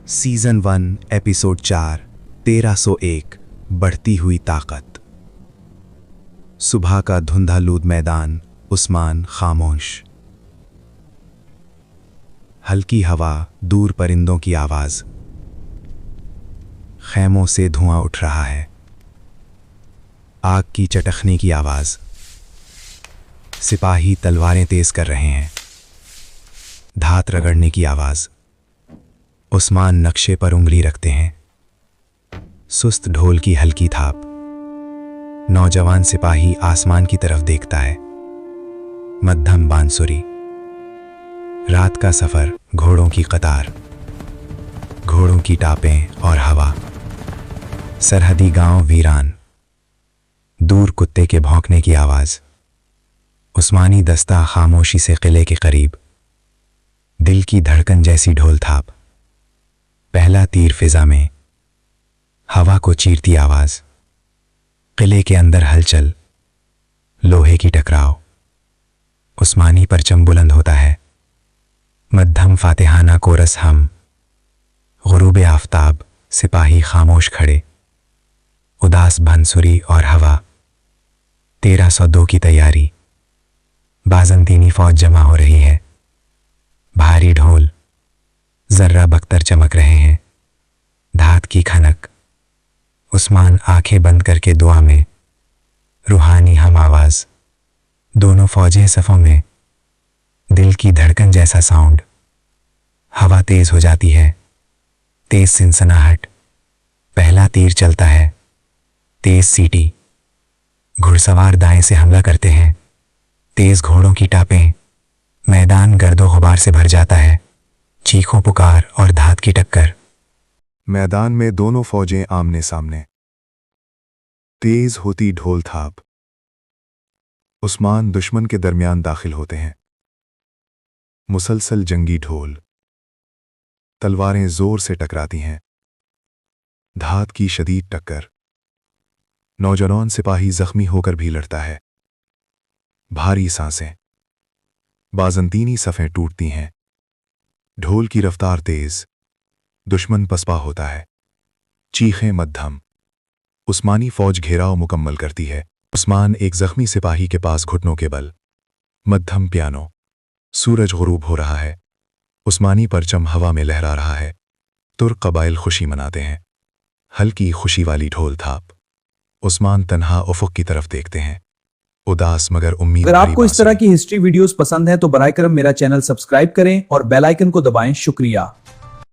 Season 1 episode 4 1301 बढ़ती हुई ताकत। सुबह का धुंधालूद मैदान, उस्मान खामोश। हल्की हवा, दूर परिंदों की आवाज। खैमों से धुआं उठ रहा है, आग की चटखने की आवाज। सिपाही तलवारें तेज कर रहे हैं, धात रगड़ने की आवाज। उस्मान नक्शे पर उंगली रखते हैं, सुस्त ढोल की हल्की थाप। नौजवान सिपाही आसमान की तरफ देखता है, मध्यम बांसुरी। रात का सफर, घोड़ों की कतार, घोड़ों की टापें और हवा। सरहदी गांव वीरान, दूर कुत्ते के भौंकने की आवाज। उस्मानी दस्ता खामोशी से किले के करीब, दिल की धड़कन जैसी ढोल थाप। पहला तीर फिजा में, हवा को चीरती आवाज। किले के अंदर हलचल, लोहे की टकराव। उस्मानी परचम बुलंद होता है, मध्यम फातिहाना कोरस हम। गुरूबे आफताब, सिपाही खामोश खड़े, उदास बांसुरी और हवा। 1302 की तैयारी। बाजंतीनी फौज जमा हो रही है, भारी ढोल, जर्रा बख्तर चमक रहे हैं, धात की खनक। उस्मान आंखें बंद करके दुआ में, रूहानी हम आवाज। दोनों फौजें सफों में, दिल की धड़कन जैसा साउंड। हवा तेज हो जाती है, तेज सिनसनाहट। पहला तीर चलता है, तेज सीटी। घुड़सवार दाएं से हमला करते हैं, तेज घोड़ों की टापें। मैदान गर्दो गुबार से भर जाता है, चीखों पुकार और धात की टक्कर। मैदान में दोनों फौजें आमने सामने, तेज होती ढोल थाप। उस्मान दुश्मन के दरमियान दाखिल होते हैं, मुसलसल जंगी ढोल। तलवारें जोर से टकराती हैं, धात की शदीद टक्कर। नौजवान सिपाही जख्मी होकर भी लड़ता है, भारी सांसें। बाजंतीनी सफ़ें टूटती हैं, ढोल की रफ्तार तेज। दुश्मन पसपा होता है, चीखें मध्यम। उस्मानी फौज घेराव मुकम्मल करती है। उस्मान एक जख्मी सिपाही के पास घुटनों के बल, मध्यम पियानो। सूरज गुरूब हो रहा है, उस्मानी परचम हवा में लहरा रहा है। तुर्क कबाइल खुशी मनाते हैं, हल्की खुशी वाली ढोल थाप। उस्मान तन्हा उफुक की तरफ देखते हैं, उदास मगर उम्मीद। अगर आपको इस तरह की हिस्ट्री वीडियोस पसंद है तो बराए करम मेरा चैनल सब्सक्राइब करें और बेल आइकन को दबाएं। शुक्रिया।